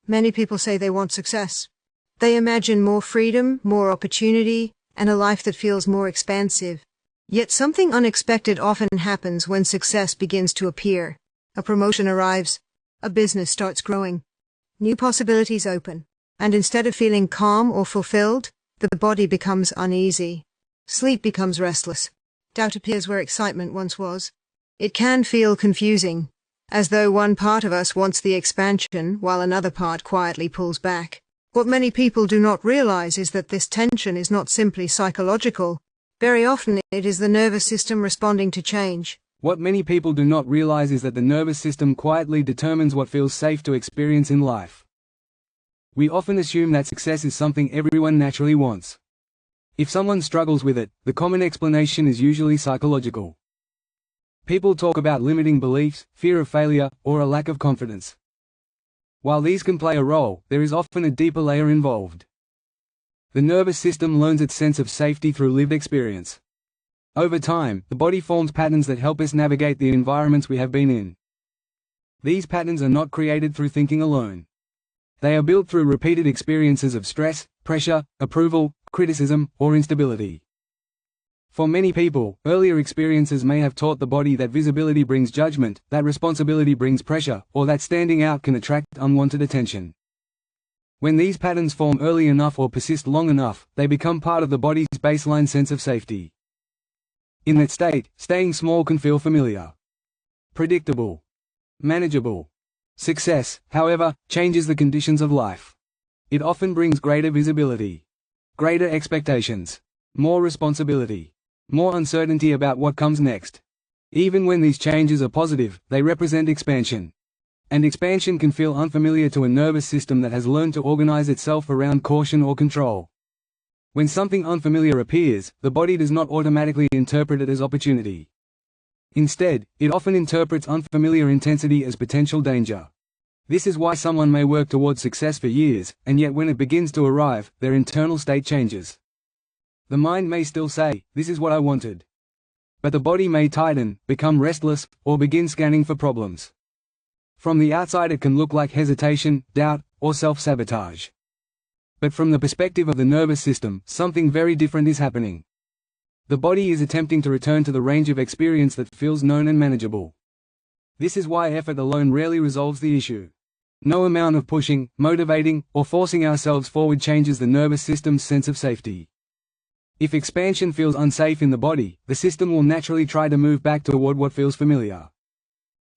Many people say they want success. They imagine more freedom, more opportunity, and a life that feels more expansive. Yet something unexpected often happens when success begins to appear. A promotion arrives, a business starts growing, new possibilities open, and instead of feeling calm or fulfilled, the body becomes uneasy. Sleep becomes restless. Doubt appears where excitement once was. It can feel confusing, as though one part of us wants the expansion while another part quietly pulls back. What many people do not realize is that this tension is not simply psychological. Very often it is the nervous system responding to change. What many people do not realize is that the nervous system quietly determines what feels safe to experience in life. We often assume that success is something everyone naturally wants. If someone struggles with it, the common explanation is usually psychological. People talk about limiting beliefs, fear of failure, or a lack of confidence. While these can play a role, there is often a deeper layer involved. The nervous system learns its sense of safety through lived experience. Over time, the body forms patterns that help us navigate the environments we have been in. These patterns are not created through thinking alone. They are built through repeated experiences of stress, pressure, approval, criticism, or instability. For many people, earlier experiences may have taught the body that visibility brings judgment, that responsibility brings pressure, or that standing out can attract unwanted attention. When these patterns form early enough or persist long enough, they become part of the body's baseline sense of safety. In that state, staying small can feel familiar, predictable, manageable. Success, however, changes the conditions of life. It often brings greater visibility, greater expectations, more responsibility, more uncertainty about what comes next. Even when these changes are positive, they represent expansion. And expansion can feel unfamiliar to a nervous system that has learned to organize itself around caution or control. When something unfamiliar appears, the body does not automatically interpret it as opportunity. Instead, it often interprets unfamiliar intensity as potential danger. This is why someone may work towards success for years, and yet when it begins to arrive, their internal state changes. The mind may still say, "This is what I wanted." But the body may tighten, become restless, or begin scanning for problems. From the outside it can look like hesitation, doubt, or self-sabotage. But from the perspective of the nervous system, something very different is happening. The body is attempting to return to the range of experience that feels known and manageable. This is why effort alone rarely resolves the issue. No amount of pushing, motivating, or forcing ourselves forward changes the nervous system's sense of safety. If expansion feels unsafe in the body, the system will naturally try to move back toward what feels familiar.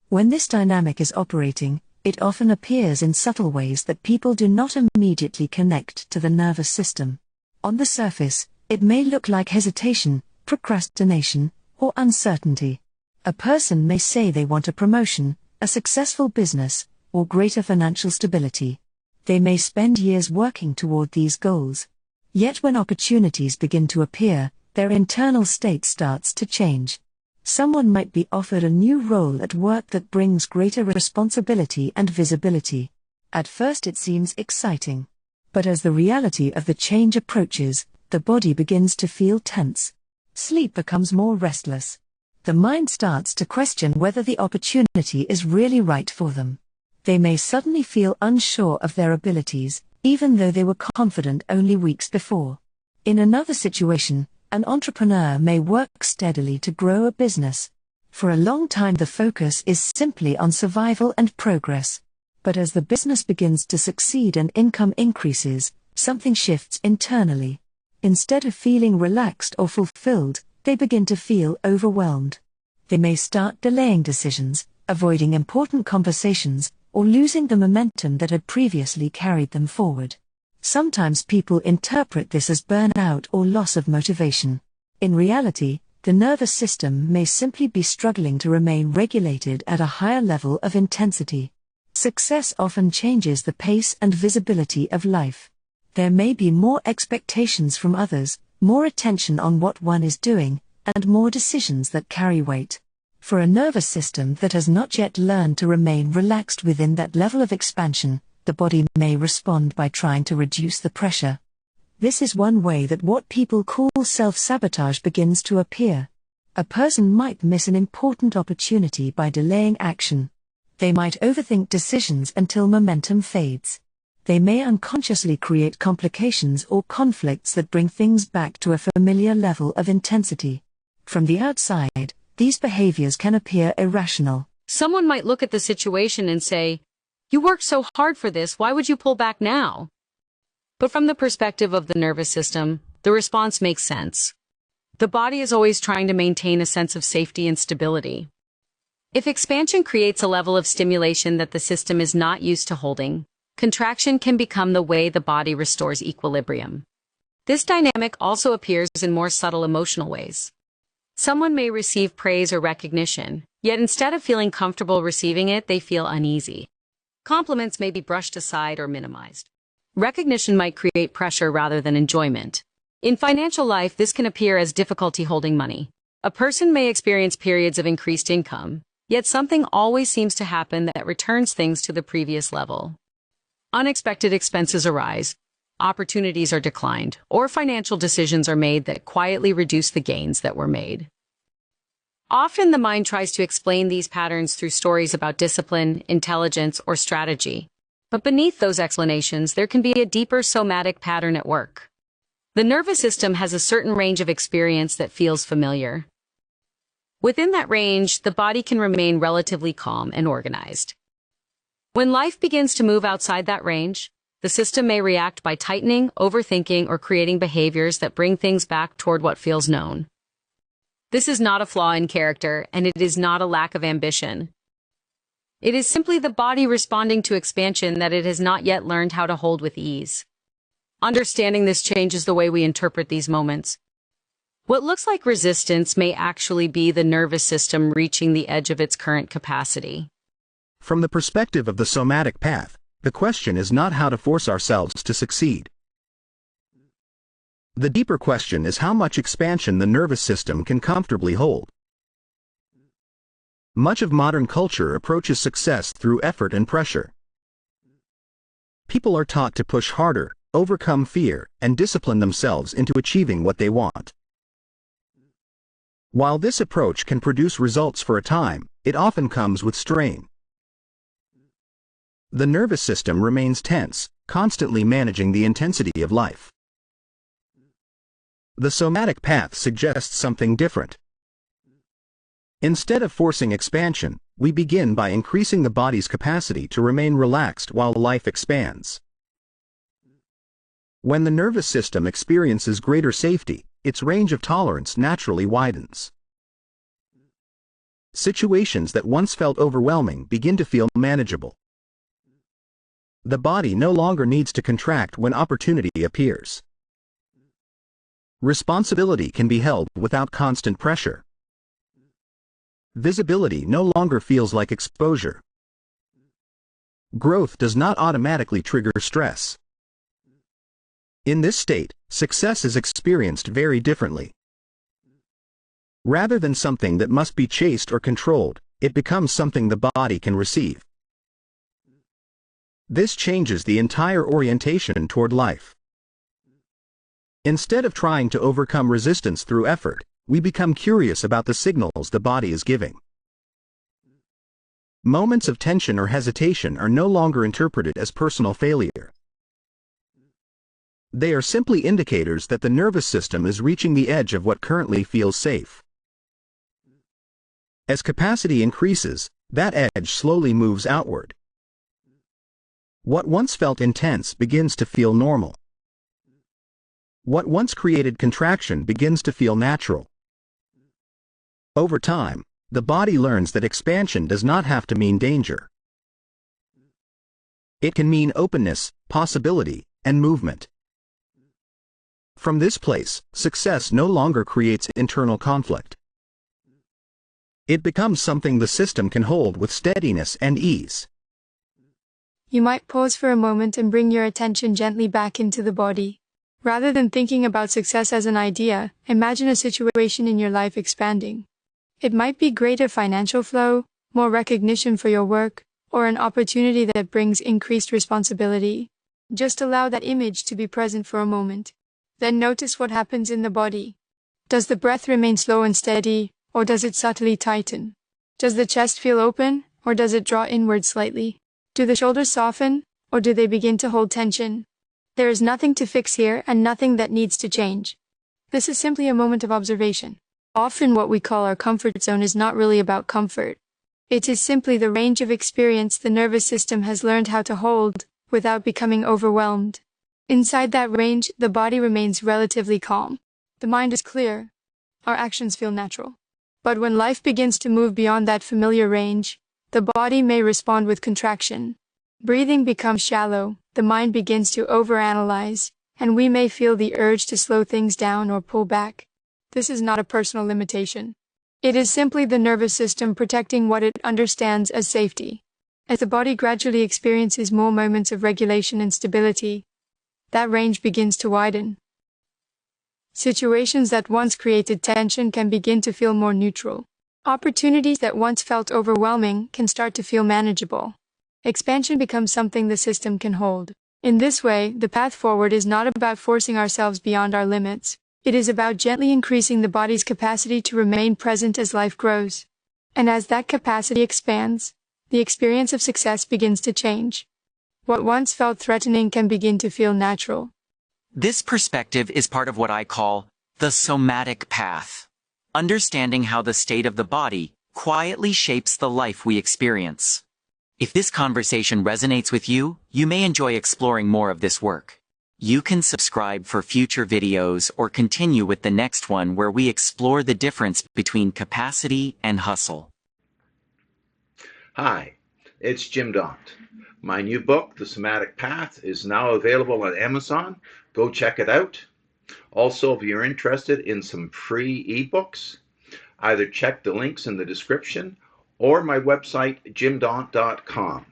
When this dynamic is operating, it often appears in subtle ways that people do not immediately connect to the nervous system. On the surface, it may look like hesitation, procrastination, or uncertainty. A person may say they want a promotion, a successful business, or greater financial stability. They may spend years working toward these goals. Yet when opportunities begin to appear, their internal state starts to change. Someone might be offered a new role at work that brings greater responsibility and visibility. At first it seems exciting. But as the reality of the change approaches, the body begins to feel tense. Sleep becomes more restless. The mind starts to question whether the opportunity is really right for them. They may suddenly feel unsure of their abilities, even though they were confident only weeks before. In another situation, an entrepreneur may work steadily to grow a business. For a long time the focus is simply on survival and progress. But as the business begins to succeed and income increases, something shifts internally. Instead of feeling relaxed or fulfilled, they begin to feel overwhelmed. They may start delaying decisions, avoiding important conversations, or losing the momentum that had previously carried them forward. Sometimes people interpret this as burnout or loss of motivation. In reality, the nervous system may simply be struggling to remain regulated at a higher level of intensity. Success often changes the pace and visibility of life. There may be more expectations from others, more attention on what one is doing, and more decisions that carry weight. For a nervous system that has not yet learned to remain relaxed within that level of expansion, the body may respond by trying to reduce the pressure. This is one way that what people call self-sabotage begins to appear. A person might miss an important opportunity by delaying action. They might overthink decisions until momentum fades. they may unconsciously create complications or conflicts that bring things back to a familiar level of intensity. From the outside, these behaviors can appear irrational. Someone might look at the situation and say, "You worked so hard for this, why would you pull back now?" But from the perspective of the nervous system, the response makes sense. The body is always trying to maintain a sense of safety and stability. If expansion creates a level of stimulation that the system is not used to holding, contraction can become the way the body restores equilibrium. This dynamic also appears in more subtle emotional ways. Someone may receive praise or recognition, yet instead of feeling comfortable receiving it, they feel uneasy. Compliments may be brushed aside or minimized. Recognition might create pressure rather than enjoyment. In financial life, this can appear as difficulty holding money. A person may experience periods of increased income, yet something always seems to happen that returns things to the previous level. Unexpected expenses arise, opportunities are declined, or financial decisions are made that quietly reduce the gains that were made. Often the mind tries to explain these patterns through stories about discipline, intelligence, or strategy. But beneath those explanations, there can be a deeper somatic pattern at work. The nervous system has a certain range of experience that feels familiar. Within that range, the body can remain relatively calm and organized. When life begins to move outside that range, the system may react by tightening, overthinking, or creating behaviors that bring things back toward what feels known. This is not a flaw in character, and it is not a lack of ambition. It is simply the body responding to expansion that it has not yet learned how to hold with ease. Understanding this changes the way we interpret these moments. What looks like resistance may actually be the nervous system reaching the edge of its current capacity. From the perspective of the somatic path, the question is not how to force ourselves to succeed. The deeper question is how much expansion the nervous system can comfortably hold. Much of modern culture approaches success through effort and pressure. People are taught to push harder, overcome fear, and discipline themselves into achieving what they want. While this approach can produce results for a time, it often comes with strain. The nervous system remains tense, constantly managing the intensity of life. The somatic path suggests something different. Instead of forcing expansion, we begin by increasing the body's capacity to remain relaxed while life expands. When the nervous system experiences greater safety, its range of tolerance naturally widens. Situations that once felt overwhelming begin to feel manageable. The body no longer needs to contract when opportunity appears. Responsibility can be held without constant pressure. Visibility no longer feels like exposure. Growth does not automatically trigger stress. In this state, success is experienced very differently. Rather than something that must be chased or controlled, it becomes something the body can receive. This changes the entire orientation toward life. Instead of trying to overcome resistance through effort, we become curious about the signals the body is giving. Moments of tension or hesitation are no longer interpreted as personal failure. They are simply indicators that the nervous system is reaching the edge of what currently feels safe. As capacity increases, that edge slowly moves outward. What once felt intense begins to feel normal. What once created contraction begins to feel natural. Over time, the body learns that expansion does not have to mean danger. It can mean openness, possibility, and movement. From this place, success no longer creates internal conflict. It becomes something the system can hold with steadiness and ease. You might pause for a moment and bring your attention gently back into the body. Rather than thinking about success as an idea, imagine a situation in your life expanding. It might be greater financial flow, more recognition for your work, or an opportunity that brings increased responsibility. Just allow that image to be present for a moment. Then notice what happens in the body. Does the breath remain slow and steady, or does it subtly tighten? Does the chest feel open, or does it draw inward slightly? Do the shoulders soften, Or do they begin to hold tension? There is nothing to fix here and nothing that needs to change. This is simply a moment of observation. Often what we call our comfort zone is not really about comfort. It is simply the range of experience the nervous system has learned how to hold, without becoming overwhelmed. Inside that range, the body remains relatively calm. The mind is clear. Our actions feel natural. But when life begins to move beyond that familiar range, the body may respond with contraction. Breathing becomes shallow, the mind begins to overanalyze, and we may feel the urge to slow things down or pull back. This is not a personal limitation. It is simply the nervous system protecting what it understands as safety. As the body gradually experiences more moments of regulation and stability, that range begins to widen. Situations that once created tension can begin to feel more neutral. Opportunities that once felt overwhelming can start to feel manageable. Expansion becomes something the system can hold. In this way, the path forward is not about forcing ourselves beyond our limits. It is about gently increasing the body's capacity to remain present as life grows. And as that capacity expands, the experience of success begins to change. What once felt threatening can begin to feel natural. This perspective is part of what I call the somatic path, understanding how the state of the body quietly shapes the life we experience. If this conversation resonates with you, you may enjoy exploring more of this work. You can subscribe for future videos or continue with the next one where we explore the difference between capacity and hustle. Hi, it's Jim Daunt. My new book, The Somatic Path, is now available on Amazon. Go check it out. Also, if you're interested in some free ebooks, either check the links in the description or my website, jimdaunt.com.